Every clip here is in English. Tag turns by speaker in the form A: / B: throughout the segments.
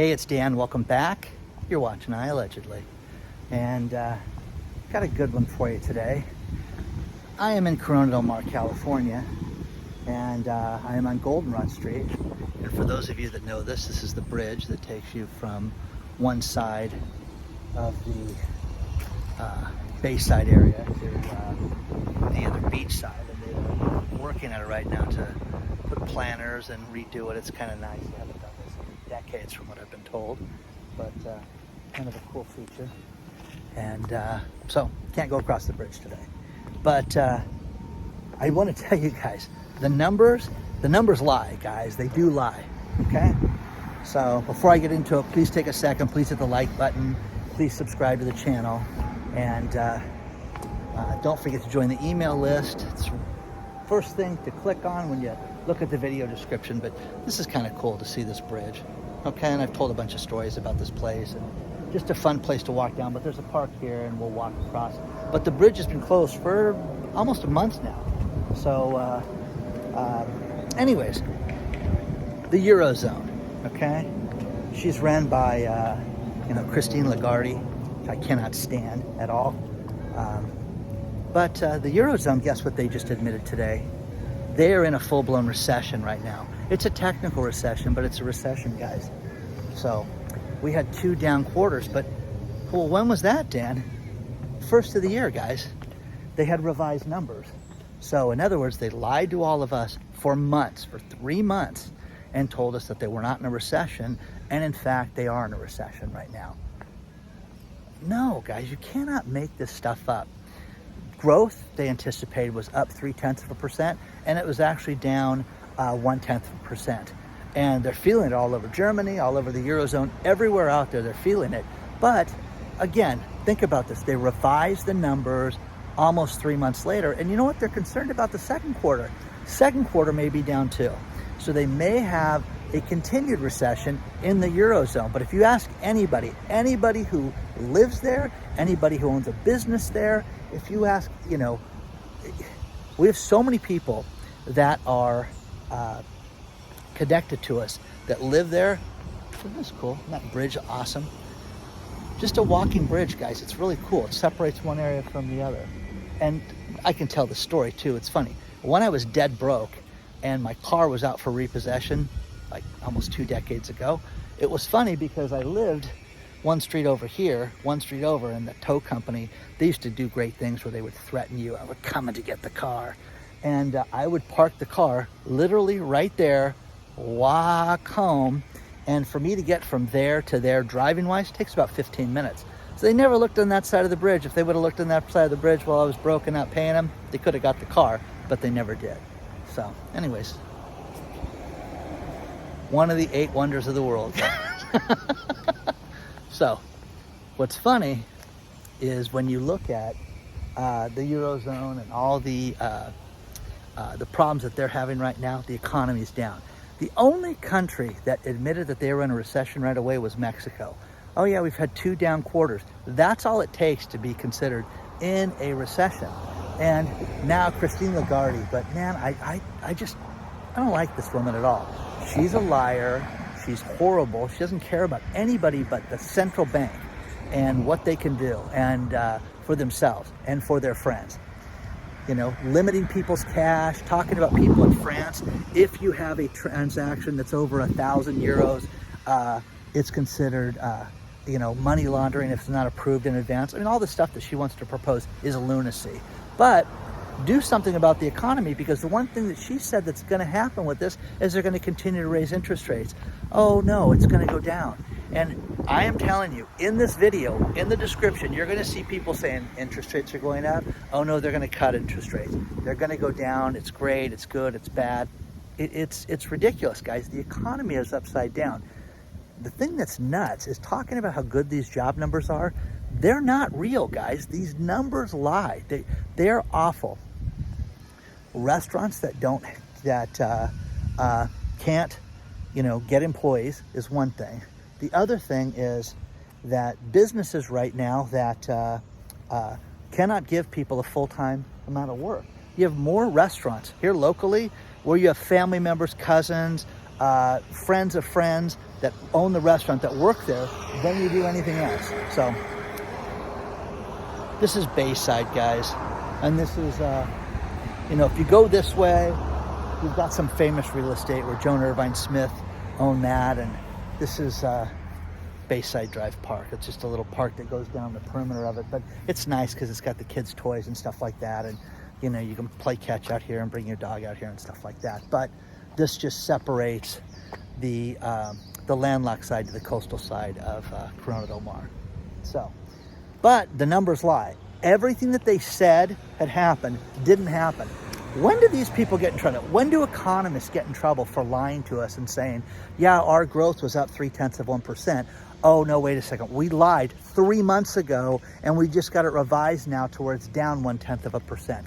A: Hey, it's Dan. Welcome back. You're watching iAllegedly. And got a good one for you today. I am in Corona del Mar, California, and I am on Goldenrod Street. And for those of you that know this, this is the bridge that takes you from one side of the Bayside area to the other beach side. And they're working at it right now to put planters and redo it. It's kind of nice. They haven't done this in decades from what I've been told, but kind of a cool feature. And so can't go across the bridge today. But I want to tell you guys, the numbers lie, guys. They do lie, okay? So before I get into it, please take a second. Please hit the like button. Please subscribe to the channel. And don't forget to join the email list. It's the first thing to click on when you look at the video description. But this is kind of cool to see this bridge, okay? And I've told a bunch of stories about this place. And just a fun place to walk down. But there's a park here, and we'll walk across. But the bridge has been closed for almost a month now. So anyways, the Eurozone, okay? She's ran by, Christine Lagarde, which I cannot stand at all. But the Eurozone, guess what they just admitted today? They are in a full-blown recession right now. It's a technical recession, but it's a recession, guys. So we had 2 down quarters, but well, when was that, Dan? First of the year, guys. They had revised numbers. So in other words, they lied to all of us for months, for 3 months, and told us that they were not in a recession. And in fact, they are in a recession right now. No, guys, you cannot make this stuff up. Growth, they anticipated, was up 0.3%, and it was actually down 0.1%. And they're feeling it all over Germany, all over the Eurozone, everywhere out there, they're feeling it. But again, think about this. They revised the numbers almost 3 months later, and you know what? They're concerned about the second quarter. Second quarter may be down too. So they may have a continued recession in the Eurozone. But if you ask anybody who lives there, anybody who owns a business there, if you ask, we have so many people that are connected to us that live there. Isn't this cool? Isn't that bridge awesome? Just a walking bridge, guys. It's really cool. It separates one area from the other. And I can tell the story too. It's funny. When I was dead broke and my car was out for repossession, like almost 2 decades ago, it was funny because I lived one street over here, one street over, and the tow company, they used to do great things where they would threaten you. I would come in to get the car. And I would park the car literally right there, walk home. And for me to get from there to there driving-wise takes about 15 minutes. So they never looked on that side of the bridge. If they would have looked on that side of the bridge while I was broke and not paying them, they could have got the car, but they never did. So anyways, one of the 8 wonders of the world. So what's funny is when you look at the Eurozone and all the problems that they're having right now, the economy is down. The only country that admitted that they were in a recession right away was Mexico. Oh yeah, we've had 2 down quarters. That's all it takes to be considered in a recession. And now Christine Lagarde, but man, I don't like this woman at all. She's a liar. She's horrible. She doesn't care about anybody but the central bank and what they can do and for themselves and for their friends. Limiting people's cash, talking about people in France. If you have a transaction that's over 1,000 euros, it's considered, money laundering if it's not approved in advance. I mean, all the stuff that she wants to propose is lunacy. But do something about the economy, because the one thing that she said that's going to happen with this is they're going to continue to raise interest rates. Oh no, it's going to go down. And I am telling you, in this video, in the description, you're going to see people saying interest rates are going up. Oh no, they're going to cut interest rates. They're going to go down. It's great. It's good. It's bad. It's ridiculous, guys. The economy is upside down. The thing that's nuts is talking about how good these job numbers are. They're not real, guys. These numbers lie. They're awful. Restaurants that can't, get employees is one thing. The other thing is that businesses right now that cannot give people a full-time amount of work. You have more restaurants here locally where you have family members, cousins, friends of friends that own the restaurant, that work there, than you do anything else. So this is Bayside, guys. And this is, if you go this way, you've got some famous real estate where Joan Irvine Smith owned that. And this is Bayside Drive Park. It's just a little park that goes down the perimeter of it. But it's nice because it's got the kids' toys and stuff like that. And, you can play catch out here and bring your dog out here and stuff like that. But this just separates the landlocked side to the coastal side of Corona del Mar. So, but the numbers lie. Everything that they said had happened didn't happen. When do these people get in trouble? When do economists get in trouble for lying to us and saying, yeah, our growth was up 0.3%? Oh, no, wait a second. We lied 3 months ago, and we just got it revised now to where it's down 0.1%.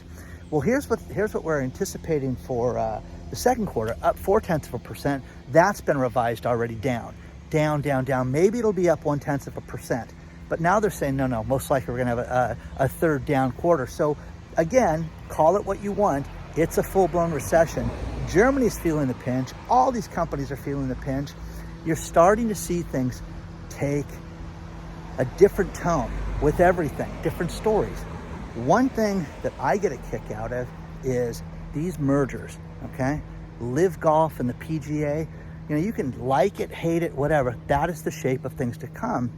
A: Well, here's what we're anticipating for the second quarter, up 0.4%. That's been revised already down. Maybe it'll be up 0.1%. But now they're saying, no, most likely we're going to have a third down quarter. So again, call it what you want. It's a full-blown recession. Germany's feeling the pinch. All these companies are feeling the pinch. You're starting to see things take a different tone with everything, different stories. One thing that I get a kick out of is these mergers, okay? Live Golf and the PGA. You can like it, hate it, whatever. That is the shape of things to come.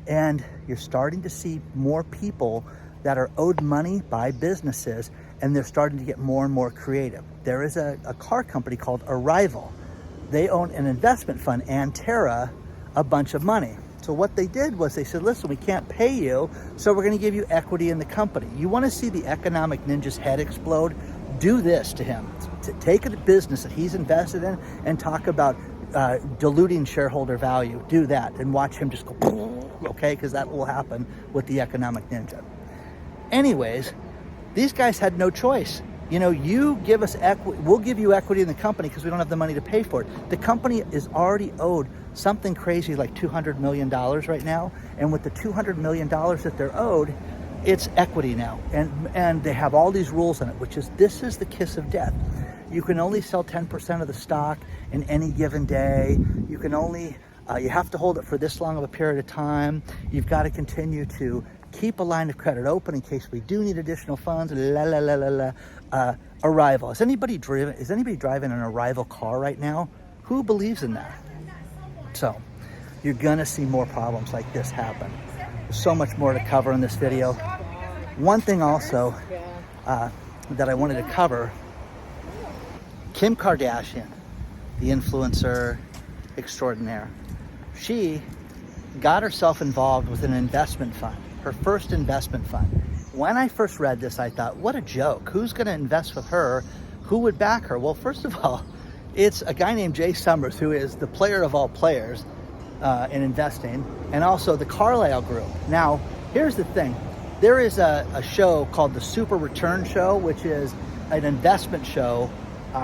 A: And you're starting to see more people that are owed money by businesses, and they're starting to get more and more creative. There is a car company called Arrival. They own an investment fund, Antera, a bunch of money. So what they did was they said, listen, we can't pay you, so we're going to give you equity in the company. You want to see the economic ninja's head explode? Do this to him. Take a business that he's invested in and talk about diluting shareholder value. Do that and watch him just go, okay? Because that will happen with the economic ninja. Anyways, these guys had no choice. You give us equity, we'll give you equity in the company because we don't have the money to pay for it. The company is already owed something crazy like $200 million right now. And with the $200 million that they're owed, it's equity now. And they have all these rules in it, this is the kiss of death. You can only sell 10% of the stock in any given day. You can only, you have to hold it for this long of a period of time. You've got to continue to keep a line of credit open in case we do need additional funds. Arrival. Is anybody driving an Arrival car right now? Who believes in that? So you're gonna see more problems like this happen. There's so much more to cover in this video. One thing also that I wanted to cover, Kim Kardashian, the influencer extraordinaire, she got herself involved with an investment fund, her first investment fund. When I first read this, I thought, what a joke. Who's going to invest with her? Who would back her? Well, first of all, it's a guy named Jay Summers, who is the player of all players in investing, and also the Carlyle Group. Now, here's the thing. There is a show called the Super Return Show, which is an investment show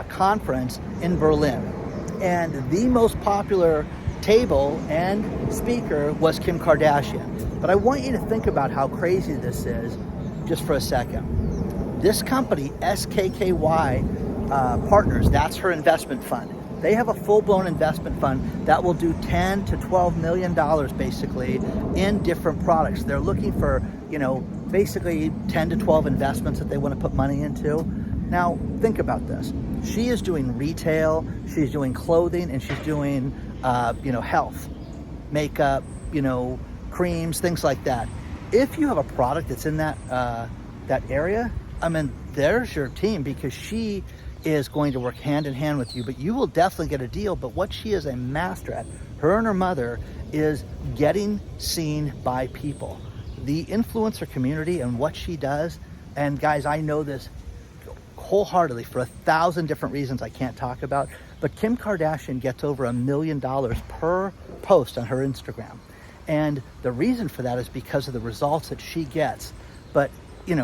A: conference in Berlin. And the most popular table and speaker was Kim Kardashian. But I want you to think about how crazy this is just for a second. This company, SKKY Partners, that's her investment fund. They have a full-blown investment fund that will do $10 to $12 million basically in different products. They're looking for, basically 10 to 12 investments that they want to put money into. Now, think about this. She is doing retail, she's doing clothing, and she's doing, health, makeup, creams, things like that. If you have a product that's in that area, there's your team, because she is going to work hand in hand with you, but you will definitely get a deal. But what she is a master at, her and her mother, is getting seen by people. The influencer community and what she does, and guys, I know this wholeheartedly for 1,000 different reasons I can't talk about, but Kim Kardashian gets over $1 million per post on her Instagram. And the reason for that is because of the results that she gets. But,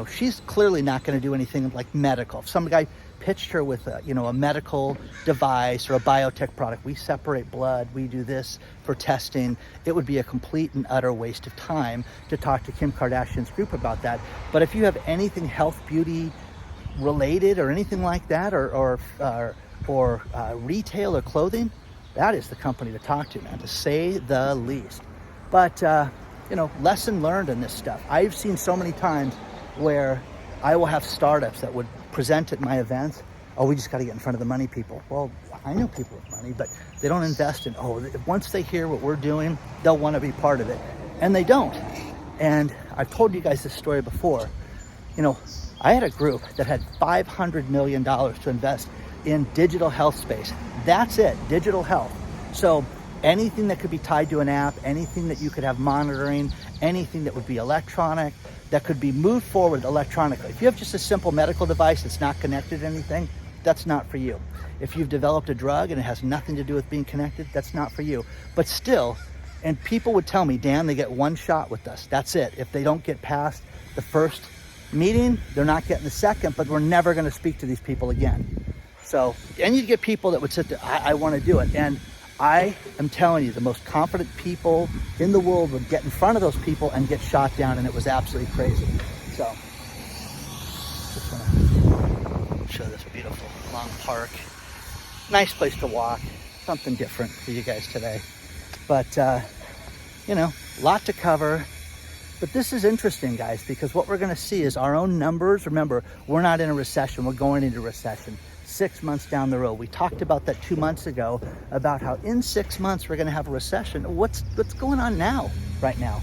A: she's clearly not going to do anything like medical. If some guy pitched her with a medical device or a biotech product, we separate blood, we do this for testing, it would be a complete and utter waste of time to talk to Kim Kardashian's group about that. But if you have anything health, beauty related or anything like that, or retail or clothing, that is the company to talk to, man, to say the least. But, you know, lesson learned in this stuff. I've seen so many times where I will have startups that would present at my events, oh, we just got to get in front of the money people. Well, I know people with money, but they don't invest in, once they hear what we're doing, they'll want to be part of it. And they don't. And I've told you guys this story before. You know, I had a group that had $500 million to invest in digital health space. That's it, digital health. So anything that could be tied to an app, anything that you could have monitoring, anything that would be electronic, that could be moved forward electronically. If you have just a simple medical device that's not connected to anything, that's not for you. If you've developed a drug and it has nothing to do with being connected, that's not for you. But still, and people would tell me, Dan, they get one shot with us. That's it. If they don't get past the first meeting, they're not getting the second, but we're never going to speak to these people again. So, and you'd get people that would sit there, I want to do it. And I am telling you, the most confident people in the world would get in front of those people and get shot down, and it was absolutely crazy. So, just want to show this beautiful long park. Nice place to walk. Something different for you guys today. But, you know, a lot to cover. But this is interesting, guys, because what we're going to see is our own numbers. Remember, we're not in a recession. We're going into recession 6 months down the road. We talked about that 2 months ago, about how in 6 months we're going to have a recession. What's going on now, right now?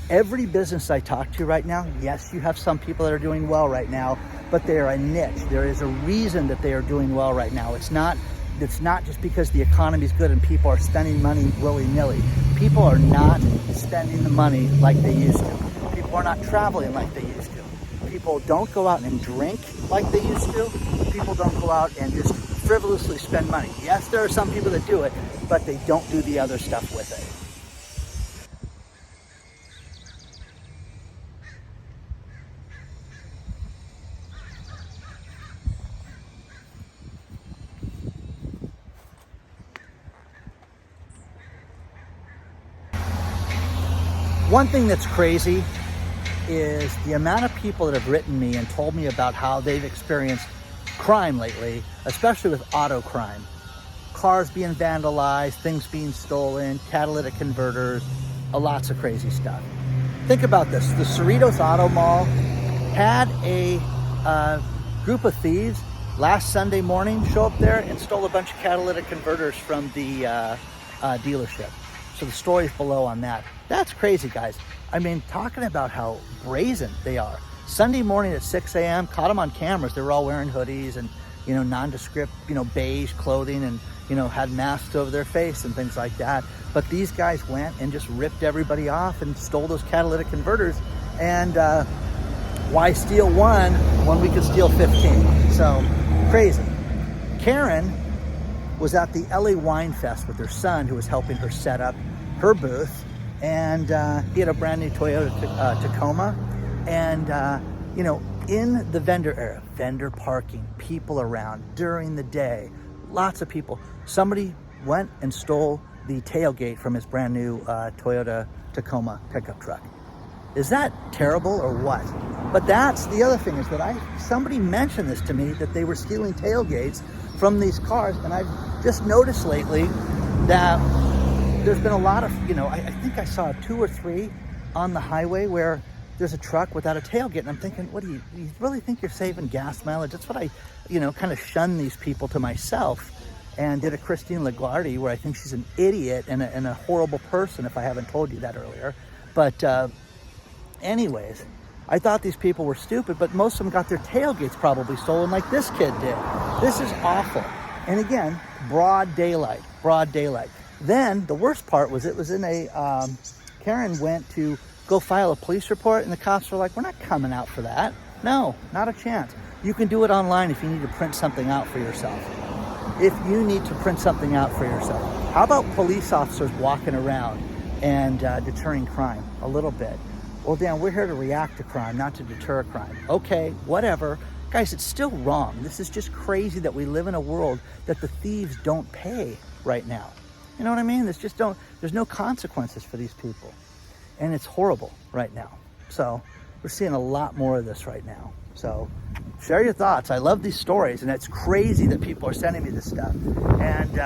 A: Every business I talk to right now, yes, you have some people that are doing well right now, but they are a niche. There is a reason that they are doing well right now. It's not just because the economy is good and people are spending money willy-nilly. People are not spending the money like they used to. People are not traveling like they used to. People don't go out and drink like they used to. People don't go out and just frivolously spend money. Yes, there are some people that do it, but they don't do the other stuff with it. One thing that's crazy is the amount of people that have written me and told me about how they've experienced crime lately, especially with auto crime. Cars being vandalized, things being stolen, catalytic converters, lots of crazy stuff. Think about this. The Cerritos Auto Mall had a group of thieves last Sunday morning show up there and stole a bunch of catalytic converters from the dealership. So the story's below on that. That's crazy, guys. I mean, talking about how brazen they are. Sunday morning at 6 a.m., caught them on cameras. They were all wearing hoodies and, you know, nondescript, you know, beige clothing and, you know, had masks over their face and things like that. But these guys went and just ripped everybody off and stole those catalytic converters. And why steal one when we could steal 15? So, crazy. Karen was at the LA Wine Fest with her son, who was helping her set up her booth. And he had a brand new Toyota Tacoma. And, you know, in the vendor area, vendor parking, people around during the day, lots of people. Somebody went and stole the tailgate from his brand new Toyota Tacoma pickup truck. Is that terrible or what? But that's the other thing, is that somebody mentioned this to me, that they were stealing tailgates from these cars. And I've just noticed lately that there's been a lot of, you know, I think I saw 2 or 3 on the highway where there's a truck without a tailgate. And I'm thinking, what do you really think you're saving gas mileage? That's what I, you know, kind of shun these people to myself, and did a Christine Lagarde where I think she's an idiot and a horrible person, if I haven't told you that earlier. But anyways, I thought these people were stupid, but most of them got their tailgates probably stolen like this kid did. This is awful. And again, broad daylight. Then the worst part was, it was in a, Karen went to go file a police report, and the cops were like, we're not coming out for that. No, not a chance. You can do it online if you need to print something out for yourself. How about police officers walking around and deterring crime a little bit? Well, Dan, we're here to react to crime, not to deter crime. Okay, whatever. Guys, it's still wrong. This is just crazy that we live in a world that the thieves don't pay right now. You know what I mean? There's no consequences for these people. And it's horrible right now. So we're seeing a lot more of this right now. So share your thoughts. I love these stories, and it's crazy that people are sending me this stuff. And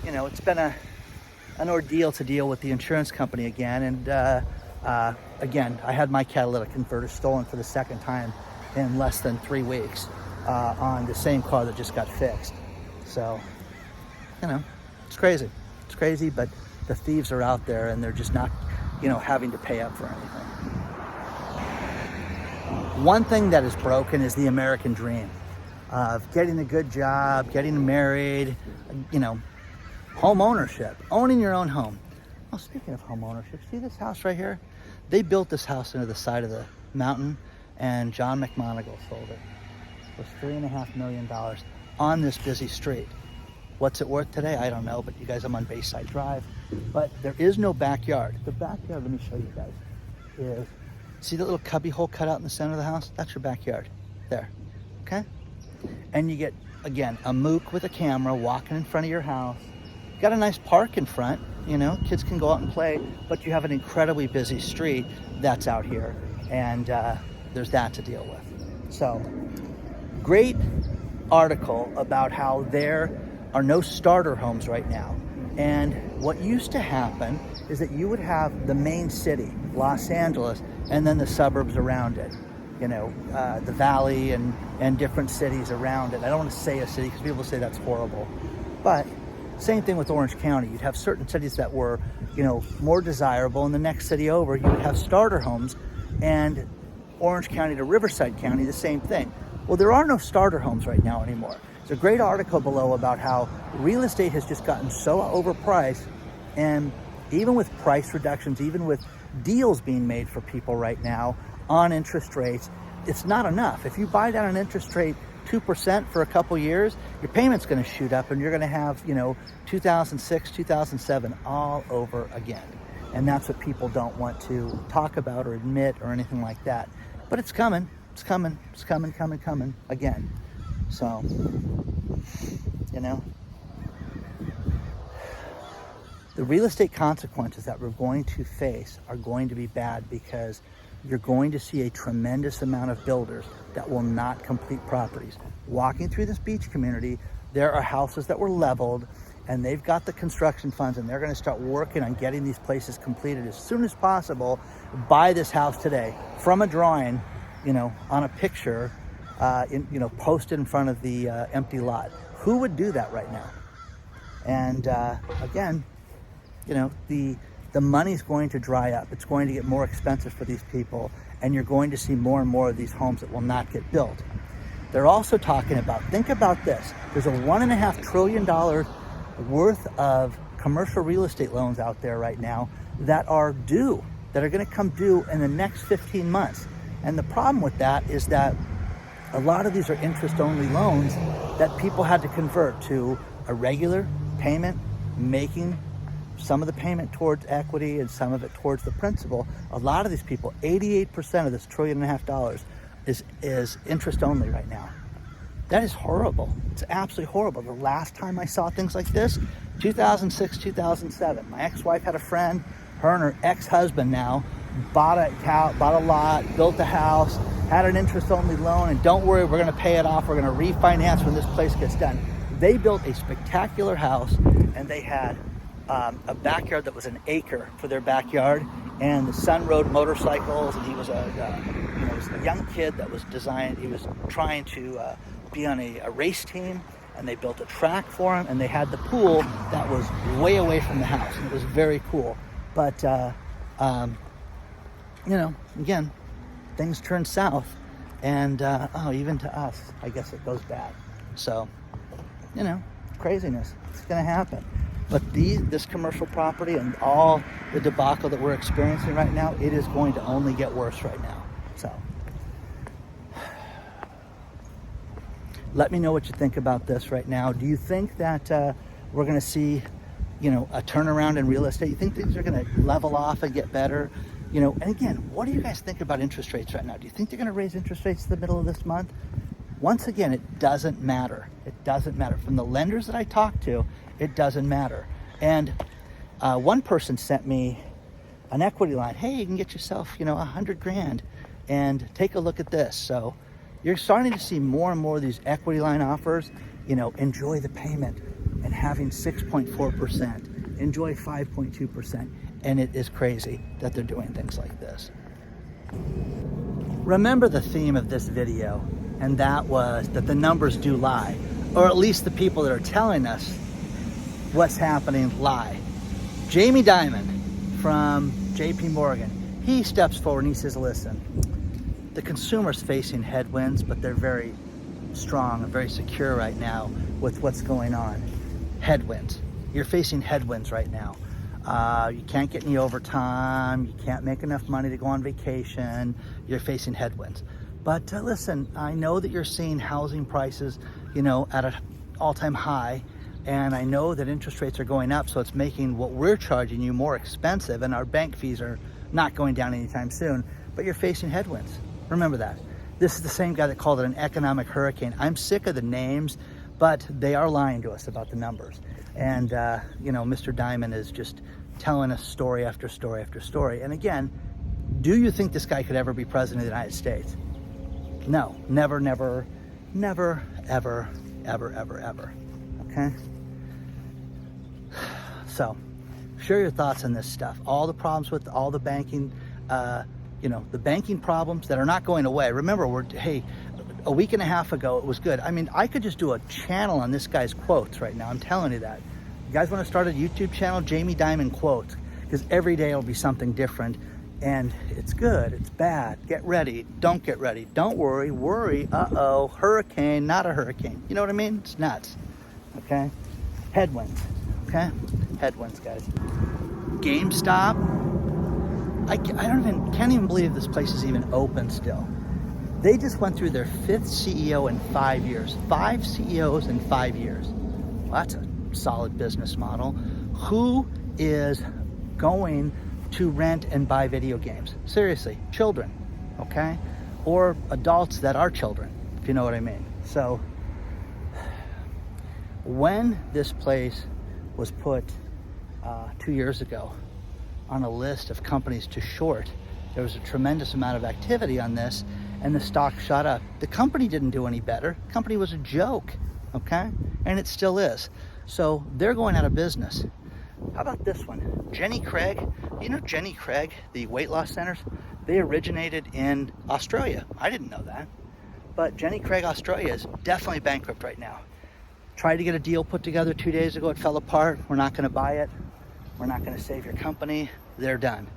A: it's been an ordeal to deal with the insurance company again. And again, I had my catalytic converter stolen for the second time in less than 3 weeks on the same car that just got fixed. So, it's crazy. It's crazy, but the thieves are out there and they're just not, having to pay up for anything. One thing that is broken is the American dream of getting a good job, getting married, home ownership, owning your own home. Oh, speaking of home ownership, see this house right here? They built this house into the side of the mountain, and John McMonagle sold it. It was $3.5 million on this busy street. What's it worth today? I don't know, but you guys, I'm on Bayside Drive. But there is no backyard. The backyard, let me show you guys, is, see the little cubby hole cut out in the center of the house? That's your backyard, there, okay? And you get, again, a mook with a camera walking in front of your house. You got a nice park in front, kids can go out and play, but you have an incredibly busy street that's out here, and there's that to deal with. So, great article about how there are no starter homes right now. And what used to happen is that you would have the main city, Los Angeles, and then the suburbs around it. The valley and different cities around it. I don't want to say a city because people say that's horrible. But same thing with Orange County. You'd have certain cities that were, more desirable, and the next city over, you would have starter homes, and Orange County to Riverside County, the same thing. Well, there are no starter homes right now anymore. There's a great article below about how real estate has just gotten so overpriced, and even with price reductions, even with deals being made for people right now on interest rates, it's not enough. If you buy down an interest rate 2% for a couple years, your payment's going to shoot up, and you're going to have, 2006, 2007 all over again. And that's what people don't want to talk about or admit or anything like that. But it's coming. It's coming. It's coming again. So, the real estate consequences that we're going to face are going to be bad, because you're going to see a tremendous amount of builders that will not complete properties. Walking through this beach community, there are houses that were leveled, and they've got the construction funds, and they're going to start working on getting these places completed as soon as possible. Buy this house today from a drawing, on a picture, posted in front of the empty lot. Who would do that right now? And again, the money's going to dry up. It's going to get more expensive for these people, and you're going to see more and more of these homes that will not get built. They're also talking about, think about this, there's a $1.5 trillion worth of commercial real estate loans out there right now that are due, that are going to come due in the next 15 months. And the problem with that is that a lot of these are interest-only loans that people had to convert to a regular payment, making some of the payment towards equity and some of it towards the principal. A lot of these people, 88% of this $1.5 trillion is interest-only right now. That is horrible. It's absolutely horrible. The last time I saw things like this, 2006, 2007. My ex-wife had a friend, her and her ex-husband now, bought a lot, built a house, had an interest-only loan, and don't worry, we're going to pay it off. We're going to refinance when this place gets done. They built a spectacular house, and they had a backyard that was an acre for their backyard, and the son rode motorcycles, and he was a young kid that was he was trying to be on a race team, and they built a track for him, and they had the pool that was way away from the house, and it was very cool. But again, things turn south, and even to us, I guess it goes bad. So, craziness. It's going to happen. But this commercial property and all the debacle that we're experiencing right now, it is going to only get worse right now. So, let me know what you think about this right now. Do you think that we're going to see, a turnaround in real estate? You think things are going to level off and get better? And again, what do you guys think about interest rates right now? Do you think they're going to raise interest rates in the middle of this month? Once again, it doesn't matter. It doesn't matter. From the lenders that I talked to, it doesn't matter. And one person sent me an equity line. Hey, you can get yourself, $100,000 and take a look at this. So you're starting to see more and more of these equity line offers, enjoy the payment and having 6.4%, enjoy 5.2%, and it is crazy that they're doing things like this. Remember the theme of this video, and that was that the numbers do lie, or at least the people that are telling us what's happening lie. Jamie Dimon from JP Morgan, he steps forward and he says, listen, the consumer's facing headwinds, but they're very strong and very secure right now with what's going on. Headwinds. You're facing headwinds right now. You can't get any overtime. You can't make enough money to go on vacation. You're facing headwinds. But listen, I know that you're seeing housing prices, at an all-time high. And I know that interest rates are going up, so it's making what we're charging you more expensive, and our bank fees are not going down anytime soon. But you're facing headwinds. Remember that. This is the same guy that called it an economic hurricane. I'm sick of the names, but they are lying to us about the numbers. And, Mr. Dimon is just telling us story after story after story. And again, do you think this guy could ever be president of the United States? No, never, never, never, ever, ever, ever, ever. Okay? So, share your thoughts on this stuff. All the problems with all the banking, the banking problems that are not going away. Remember, a week and a half ago, it was good. I mean, I could just do a channel on this guy's quotes right now. I'm telling you that. You guys want to start a YouTube channel? Jamie Dimon quotes. Because every day it'll be something different. And it's good, it's bad. Get ready, don't get ready. Don't worry, worry, uh-oh, hurricane, not a hurricane. You know what I mean? It's nuts, okay? Headwinds, okay? Headwinds, guys. GameStop, I can't even believe this place is even open still. They just went through their 5th CEO in 5 years. 5 CEOs in 5 years. Well, that's a solid business model. Who is going to rent and buy video games? Seriously, children, okay? Or adults that are children, if you know what I mean. So, when this place was put 2 years ago on a list of companies to short, there was a tremendous amount of activity on this, and the stock shot up. The company didn't do any better. The company was a joke, okay? And it still is. So they're going out of business. How about this one? Jenny Craig. You know Jenny Craig, the weight loss centers? They originated in Australia. I didn't know that. But Jenny Craig Australia is definitely bankrupt right now. Tried to get a deal put together 2 days ago. It fell apart. We're not going to buy it. We're not going to save your company. They're done.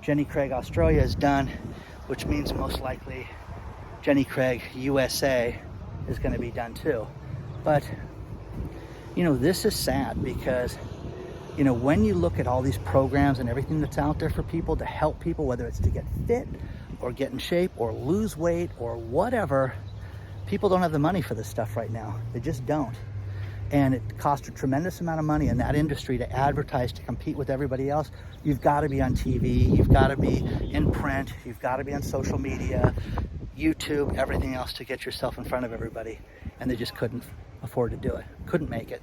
A: Jenny Craig Australia is done, which means most likely Jenny Craig USA is going to be done too. But, this is sad because, when you look at all these programs and everything that's out there for people to help people, whether it's to get fit or get in shape or lose weight or whatever, people don't have the money for this stuff right now. They just don't. And it costs a tremendous amount of money in that industry to advertise, to compete with everybody else. You've got to be on TV, you've got to be in print, you've got to be on social media, YouTube, everything else to get yourself in front of everybody. And they just couldn't afford to do it, couldn't make it.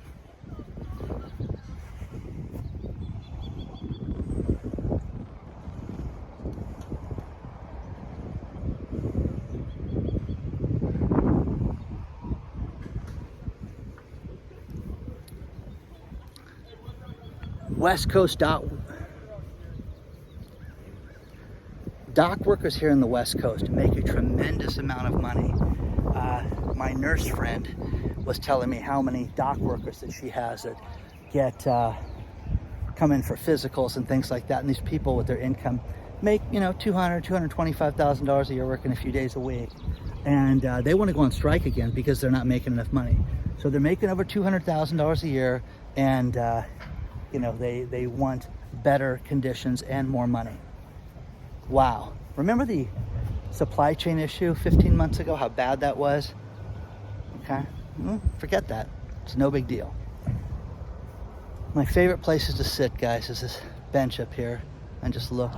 A: West Coast dock workers here in the West Coast make a tremendous amount of money. My nurse friend was telling me how many dock workers that she has that get come in for physicals and things like that, and these people with their income make $225,000 a year working a few days a week, and they want to go on strike again because they're not making enough money. So they're making over $200,000 a year, and they want better conditions and more money. Wow. Remember the supply chain issue 15 months ago, how bad that was? Okay, forget that. It's no big deal. My favorite places to sit, guys, is this bench up here and just look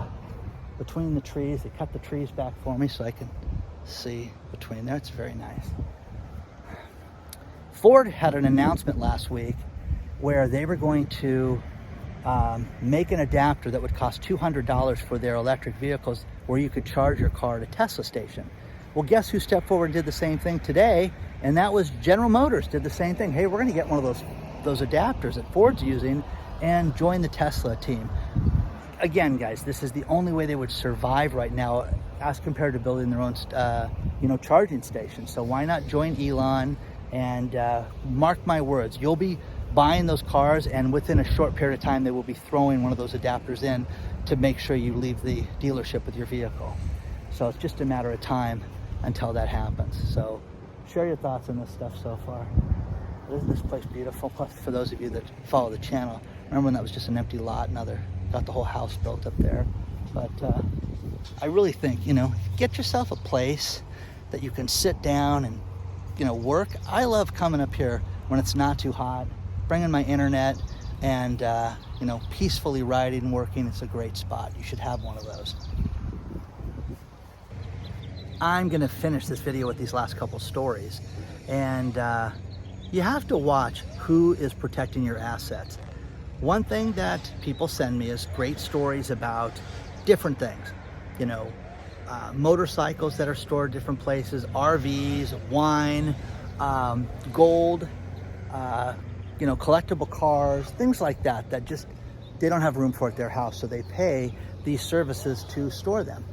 A: between the trees. They cut the trees back for me so I can see between there. It's very nice. Ford had an announcement last week where they were going to make an adapter that would cost $200 for their electric vehicles, where you could charge your car at a Tesla station. Well, guess who stepped forward and did the same thing today? And that was General Motors did the same thing. Hey, we're going to get one of those those adapters that Ford's using and join the Tesla team. Again, guys, this is the only way they would survive right now as compared to building their own, charging station. So why not join Elon? And mark my words, you'll be buying those cars, and within a short period of time, they will be throwing one of those adapters in to make sure you leave the dealership with your vehicle. So it's just a matter of time until that happens. So share your thoughts on this stuff so far. Isn't this place beautiful? Plus, for those of you that follow the channel, remember when that was just an empty lot, now they've got the whole house built up there. But I really think, get yourself a place that you can sit down and, work. I love coming up here when it's not too hot, bringing my internet and, peacefully writing and working. It's a great spot. You should have one of those. I'm gonna finish this video with these last couple stories. And you have to watch who is protecting your assets. One thing that people send me is great stories about different things. Motorcycles that are stored different places, RVs, wine, gold, collectible cars, things like that, that just, they don't have room for at their house, so they pay these services to store them.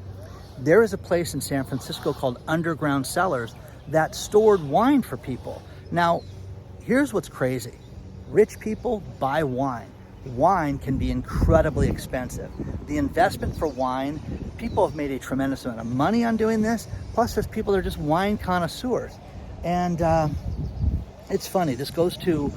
A: There is a place in San Francisco called Underground Cellars that stored wine for people. Now, here's what's crazy. Rich people buy wine. Wine can be incredibly expensive. The investment for wine, people have made a tremendous amount of money on doing this. Plus, there's people that are just wine connoisseurs. And it's funny, this goes to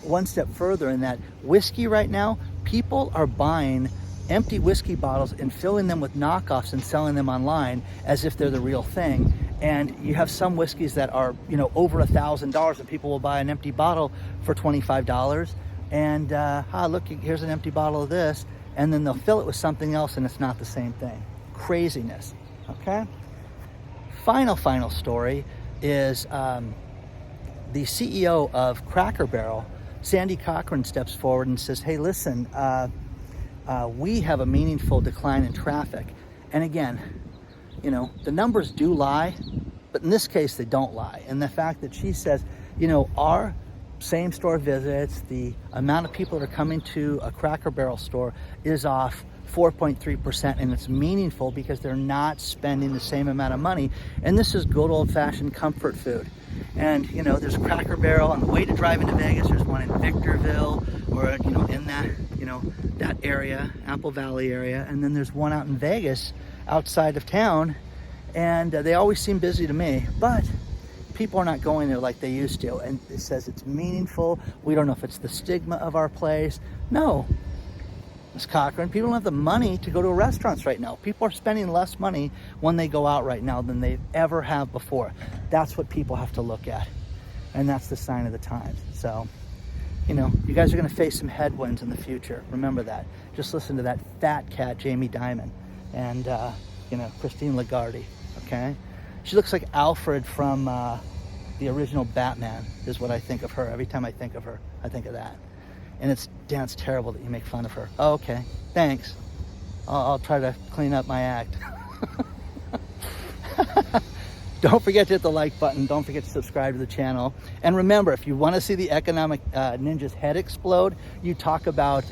A: one step further in that whiskey right now, people are buying empty whiskey bottles and filling them with knockoffs and selling them online as if they're the real thing. And you have some whiskeys that are, over $1,000, and people will buy an empty bottle for $25. And look, here's an empty bottle of this, and then they'll fill it with something else, and it's not the same thing. Craziness. Okay. Final story is the CEO of Cracker Barrel, Sandy Cochran, steps forward and says, "Hey, listen, we have a meaningful decline in traffic." And again, the numbers do lie, but in this case, they don't lie. And the fact that she says, our same store visits, the amount of people that are coming to a Cracker Barrel store is off 4.3%, and it's meaningful because they're not spending the same amount of money. And this is good old-fashioned comfort food. And there's a Cracker Barrel on the way to drive into Vegas. There's one in Victorville, or in that that area, Apple Valley area, and then there's one out in Vegas, outside of town. And they always seem busy to me, but people are not going there like they used to. And it says it's meaningful. We don't know if it's the stigma of our place. No, Ms. Cochran, people don't have the money to go to restaurants right now. People are spending less money when they go out right now than they ever have before. That's what people have to look at. And that's the sign of the times. So, you guys are going to face some headwinds in the future. Remember that. Just listen to that fat cat, Jamie Dimon, and, Christine Lagarde, okay? She looks like Alfred from the original Batman, is what I think of her. Every time I think of her, I think of that. And it's terrible that you make fun of her. Oh, okay, thanks. I'll try to clean up my act. Don't forget to hit the like button. Don't forget to subscribe to the channel. And remember, if you want to see the economic ninja's head explode, you talk about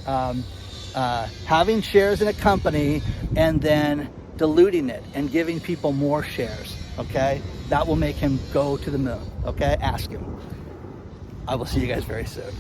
A: having shares in a company and then diluting it and giving people more shares, okay? That will make him go to the moon, okay? Ask him. I will see you guys very soon.